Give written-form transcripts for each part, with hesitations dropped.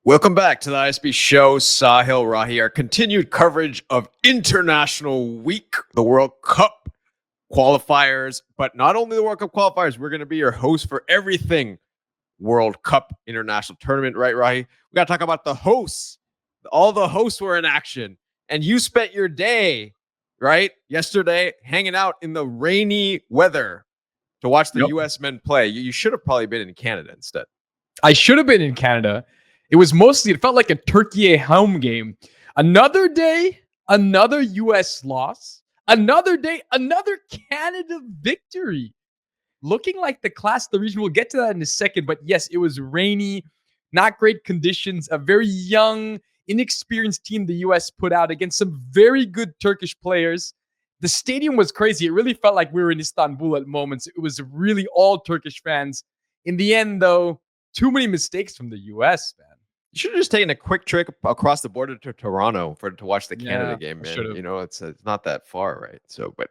Welcome back to the ISB show. Sahil Rahi, our continued coverage of International Week, the World Cup qualifiers, but not only the World Cup qualifiers, we're going to be your host for everything World Cup International Tournament, right, Rahi? We got to talk about the hosts. All the hosts were in action, and you spent your day, right, yesterday hanging out in the rainy weather to watch the US men play. You should have probably been in Canada instead. I should have been in Canada. It felt like a Türkiye home game. Another day, another US loss. Another day, another Canada victory. Looking like the class of the region. We'll get to that in a second. But yes, it was rainy, not great conditions. A very young, inexperienced team the US put out against some very good Turkish players. The stadium was crazy. It really felt like we were in Istanbul at moments. It was really all Turkish fans. In the end, though, too many mistakes from the US, man. You should have just taken a quick trip across the border to Toronto to watch the Canada game, man. Should've. You know, it's not that far, right? So, but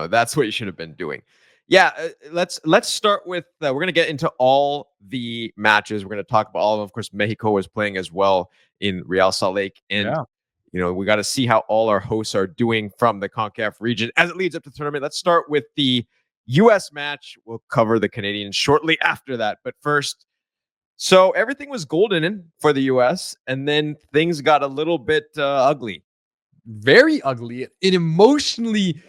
that's what you should have been doing. Yeah, let's start with. We're gonna get into all the matches. We're gonna talk about all of them. Of course, Mexico was playing as well in Real Salt Lake, and we got to see how all our hosts are doing from the CONCACAF region as it leads up to the tournament. Let's start with the U.S. match. We'll cover the Canadians shortly after that, but first. So everything was golden for the U.S., and then things got a little bit ugly. Very ugly. An emotionally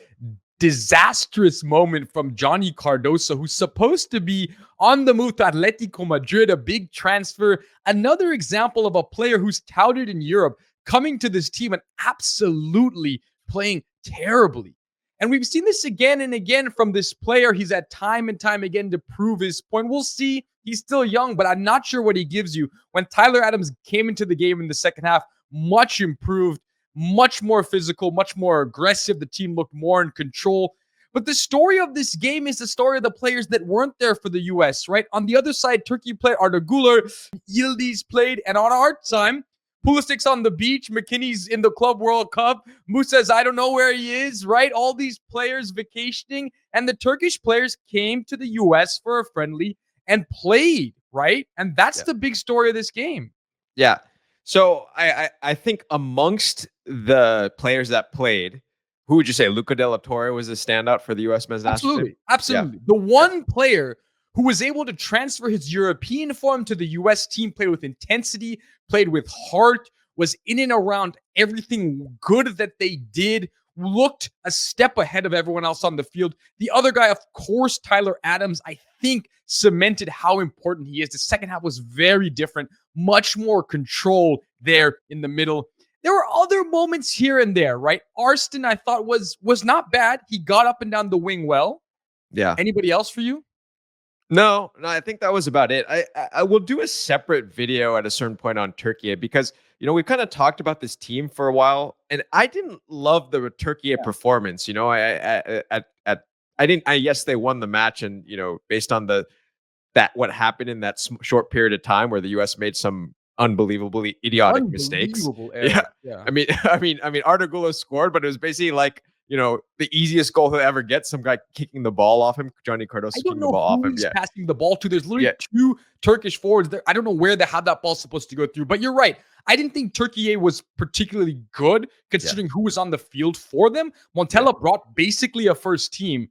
disastrous moment from Johnny Cardoso, who's supposed to be on the move to Atletico Madrid, a big transfer. Another example of a player who's touted in Europe coming to this team and absolutely playing terribly. And we've seen this again and again from this player. He's had time and time again to prove his point. We'll see. He's still young, but I'm not sure what he gives you. When Tyler Adams came into the game in the second half, much improved, much more physical, much more aggressive. The team looked more in control. But the story of this game is the story of the players that weren't there for the U.S., right? On the other side, Turkey played, Arda Güler, Yildiz played, and on our time, Pulisic's on the beach, McKinney's in the Club World Cup, Musa's I don't know where he is, right? All these players vacationing, and the Turkish players came to the U.S. for a friendly and played, right? And that's the big story of this game. Yeah. So I think amongst the players that played, who would you say? Luca de la Torre was a standout for the U.S. men's national team? Absolutely. Yeah. The one player who was able to transfer his European form to the U.S. team, played with intensity, played with heart, was in and around everything good that they did, looked a step ahead of everyone else on the field. The other guy, of course, Tyler Adams, I think cemented how important he is. The second half was very different, much more control there in the middle. There were other moments here and there, right? Arston, I thought, was not bad. He got up and down the wing well. Yeah. Anybody else for you? No, I think that was about it. I will do a separate video at a certain point on Türkiye because, we've kind of talked about this team for a while, and I didn't love the Türkiye performance. Yes, they won the match, and, based on what happened in that short period of time where the U.S. made some unbelievably idiotic mistakes. Yeah. I mean, Arda Güler scored, but it was basically like, the easiest goal he'll ever get, some guy kicking the ball off him, Johnny Cardoso kicking the ball off him. Yeah, passing the ball to. There's literally two Turkish forwards there. I don't know where how that ball's supposed to go through, but you're right. I didn't think Türkiye was particularly good considering who was on the field for them. Montella brought basically a first team.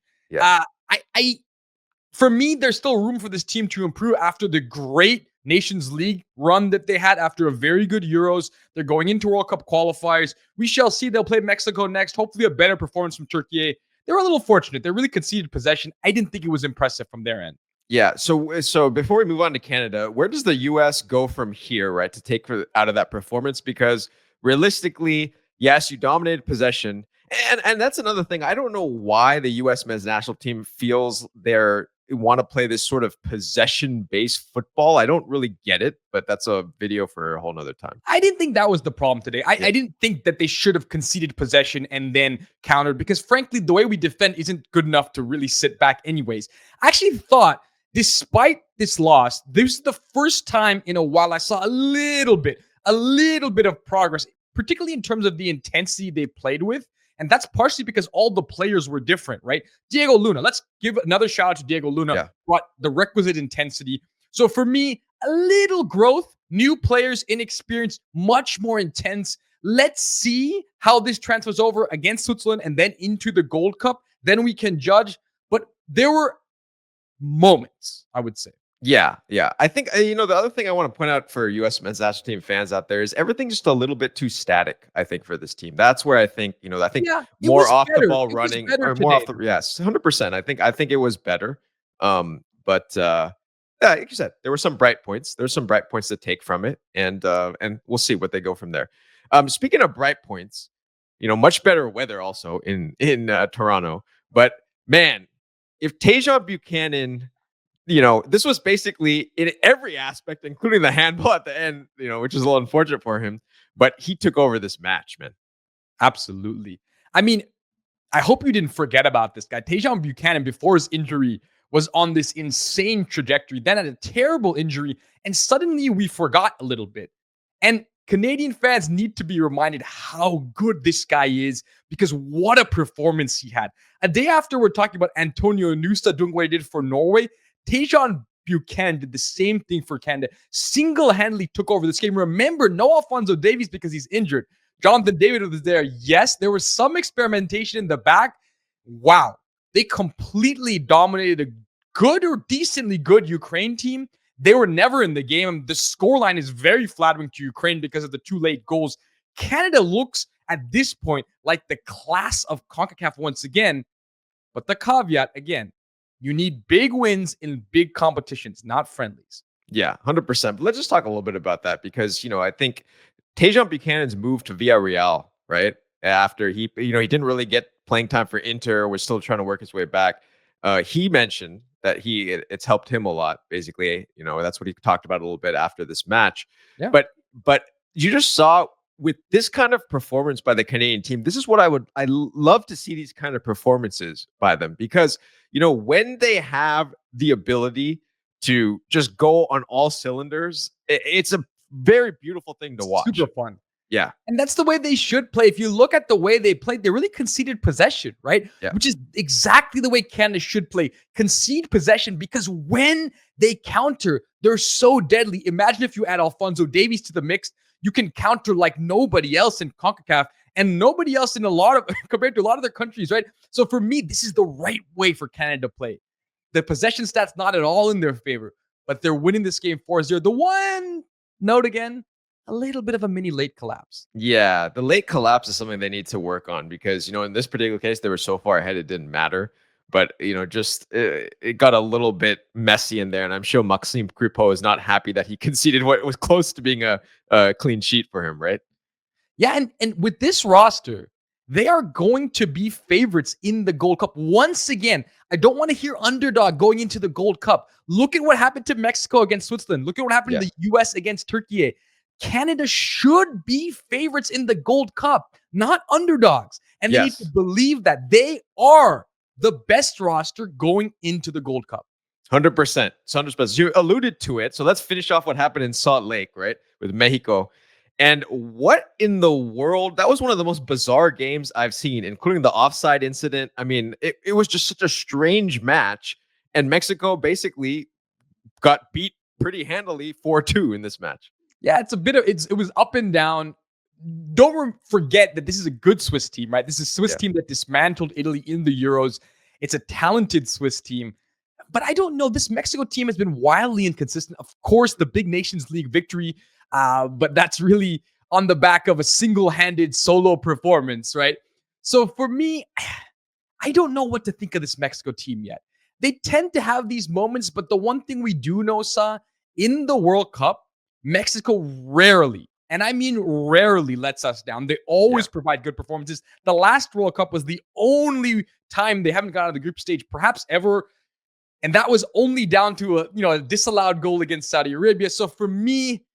For me, there's still room for this team to improve after the great Nations League run that they had after a very good Euros. They're going into World Cup qualifiers. We shall see. They'll play Mexico next. Hopefully a better performance from Türkiye. They were a little fortunate. They really conceded possession. I didn't think it was impressive from their end. Yeah. So before we move on to Canada, where does the U.S. go from here, right, to take out of that performance? Because realistically, yes, you dominated possession. And that's another thing. I don't know why the U.S. men's national team feels they want to play this sort of possession-based football. I don't really get it, but that's a video for a whole nother time. I didn't think that was the problem today. I didn't think that they should have conceded possession and then countered because, frankly, the way we defend isn't good enough to really sit back anyways. I actually thought, despite this loss, this is the first time in a while I saw a little bit of progress, particularly in terms of the intensity they played with. And that's partially because all the players were different, right? Diego Luna, let's give another shout out to Diego Luna, brought the requisite intensity. So for me, a little growth, New players, inexperienced, much more intense. Let's see how this transfers over against Switzerland and then into the Gold Cup. Then we can judge. But there were moments, I would say. Yeah, yeah. I think the other thing I want to point out for U.S. men's national team fans out there is everything's just a little bit too static. I think for this team, that's where I think Yeah, it more was off the better. ball It was running better or more off today. the 100%. I think it was better. But yeah, like you said, there were some bright points. There's some bright points to take from it, and we'll see what they go from there. Speaking of bright points, much better weather also in Toronto. But man, if Tajon Buchanan, this was basically in every aspect, including the handball at the end, which is a little unfortunate for him, but he took over this match, man. Absolutely. I mean, I hope you didn't forget about this guy. Tajon Buchanan, before his injury, was on this insane trajectory, then had a terrible injury, and suddenly we forgot a little bit. And Canadian fans need to be reminded how good this guy is, because what a performance he had. A day after we're talking about Antonio Nusa doing what he did for Norway, Tajon Buchanan did the same thing for Canada. Single-handedly took over this game. Remember, no Alphonso Davies because he's injured. Jonathan David was there. Yes, there was some experimentation in the back. Wow. They completely dominated a good or decently good Ukraine team. They were never in the game. The scoreline is very flattering to Ukraine because of the 2 late goals. Canada looks at this point like the class of CONCACAF once again. But the caveat, again, you need big wins in big competitions, not friendlies. Yeah, 100%. But let's just talk a little bit about that because, I think Tajon Buchanan's moved to Villarreal, right? After he didn't really get playing time for Inter, was still trying to work his way back. He mentioned that it's helped him a lot, basically. That's what he talked about a little bit after this match. Yeah. But you just saw with this kind of performance by the Canadian team, this is what I love to see these kind of performances by them because, when they have the ability to just go on all cylinders, it's a very beautiful thing to watch. Super fun. Yeah. And that's the way they should play. If you look at the way they played, they really conceded possession, right? Yeah. Which is exactly the way Canada should play. Concede possession because when they counter, they're so deadly. Imagine if you add Alphonso Davies to the mix, you can counter like nobody else in CONCACAF and nobody else in compared to a lot of their countries, right? So for me, this is the right way for Canada to play. The possession stats not at all in their favor, but they're winning this game 4-0. The one note again, a little bit of a mini late collapse. Yeah, the late collapse is something they need to work on because, in this particular case, they were so far ahead, it didn't matter. But, just it got a little bit messy in there. And I'm sure Maxime Crepeau is not happy that he conceded what was close to being a clean sheet for him, right? Yeah, and with this roster, they are going to be favorites in the Gold Cup. Once again, I don't want to hear underdog going into the Gold Cup. Look at what happened to Mexico against Switzerland. Look at what happened to the U.S. against Turkey. Canada should be favorites in the Gold Cup, not underdogs. And they need to believe that they are the best roster going into the Gold Cup. 100%. 100%. You alluded to it. So let's finish off what happened in Salt Lake, right? With Mexico. And what in the world? That was one of the most bizarre games I've seen, including the offside incident. I mean, it was just such a strange match. And Mexico basically got beat pretty handily 4-2 in this match. Yeah, it was up and down. Don't forget that this is a good Swiss team, right? This is a Swiss team that dismantled Italy in the Euros. It's a talented Swiss team. But I don't know. This Mexico team has been wildly inconsistent. Of course, the big Nations League victory, but that's really on the back of a single-handed solo performance, right? So for me, I don't know what to think of this Mexico team yet. They tend to have these moments, but the one thing we do know, in the World Cup, Mexico rarely, and I mean rarely, lets us down. They always provide good performances. The last World Cup was the only time they haven't got out of the group stage, perhaps ever. And that was only down to a disallowed goal against Saudi Arabia. So for me,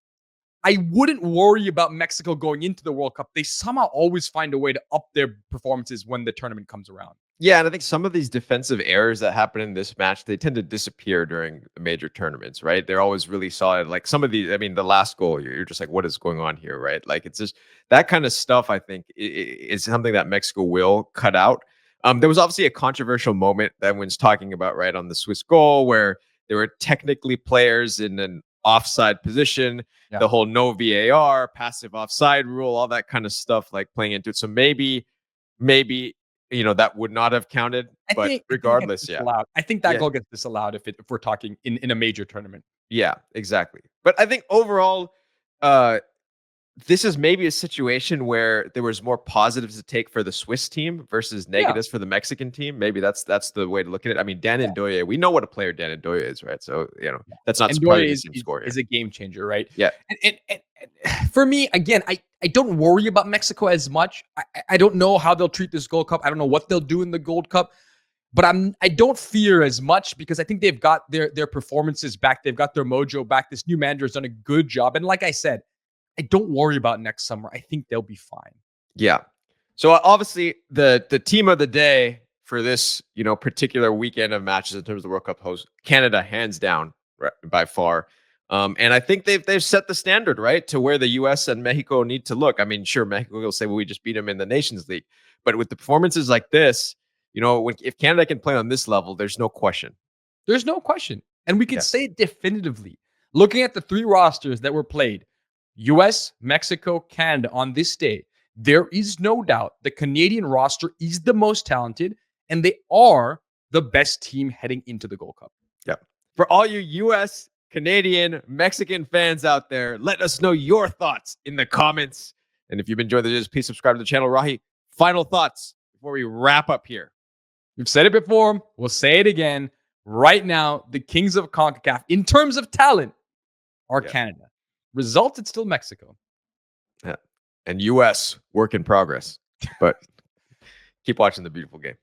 I wouldn't worry about Mexico going into the World Cup. They somehow always find a way to up their performances when the tournament comes around. Yeah, and I think some of these defensive errors that happen in this match, they tend to disappear during the major tournaments, right? They're always really solid. Like some of these, I mean, the last goal, you're just like, what is going on here, right? Like it's just that kind of stuff, I think, is something that Mexico will cut out. There was obviously a controversial moment that everyone's talking about, right, on the Swiss goal where there were technically players in an offside position, Yeah. the whole no VAR, passive offside rule, all that kind of stuff like playing into it. So maybe that would not have counted. But regardless, yeah. Disallowed. I think that Yeah. goal gets disallowed if we're talking in a major tournament. Yeah, exactly. But I think overall, this is maybe a situation where there was more positives to take for the Swiss team versus negatives for the Mexican team. Maybe that's the way to look at it. I mean, Dan Ndoye, we know what a player Dan Ndoye is, right? So that's not And surprising Doyle to see him score here. is a game changer, right? Yeah, And for me, again, I don't worry about Mexico as much. I don't know how they'll treat this Gold Cup. I don't know what they'll do in the Gold Cup. But I don't fear as much because I think they've got their performances back. They've got their mojo back. This new manager has done a good job. And like I said, I don't worry about next summer. I think they'll be fine. yeah. So obviously the team of the day for this particular weekend of matches in terms of the World Cup host, Canada, hands down, right, by far. And I think they've set the standard right to where the U.S. and Mexico need to look. I mean, sure, Mexico will say, well, we just beat them in the Nations League, but with the performances like this, if Canada can play on this level, there's no question. There's no question. And we can say definitively, looking at the three rosters that were played, US, Mexico, Canada on this day, there is no doubt the Canadian roster is the most talented and they are the best team heading into the Gold Cup. Yeah. For all you US, Canadian, Mexican fans out there, let us know your thoughts in the comments. And if you've enjoyed the videos, please subscribe to the channel. Rahi, final thoughts before we wrap up here. We've said it before. We'll say it again. Right now, the kings of CONCACAF, in terms of talent, are Canada. Result, it's still Mexico. Yeah. And US, work in progress. But keep watching the beautiful game.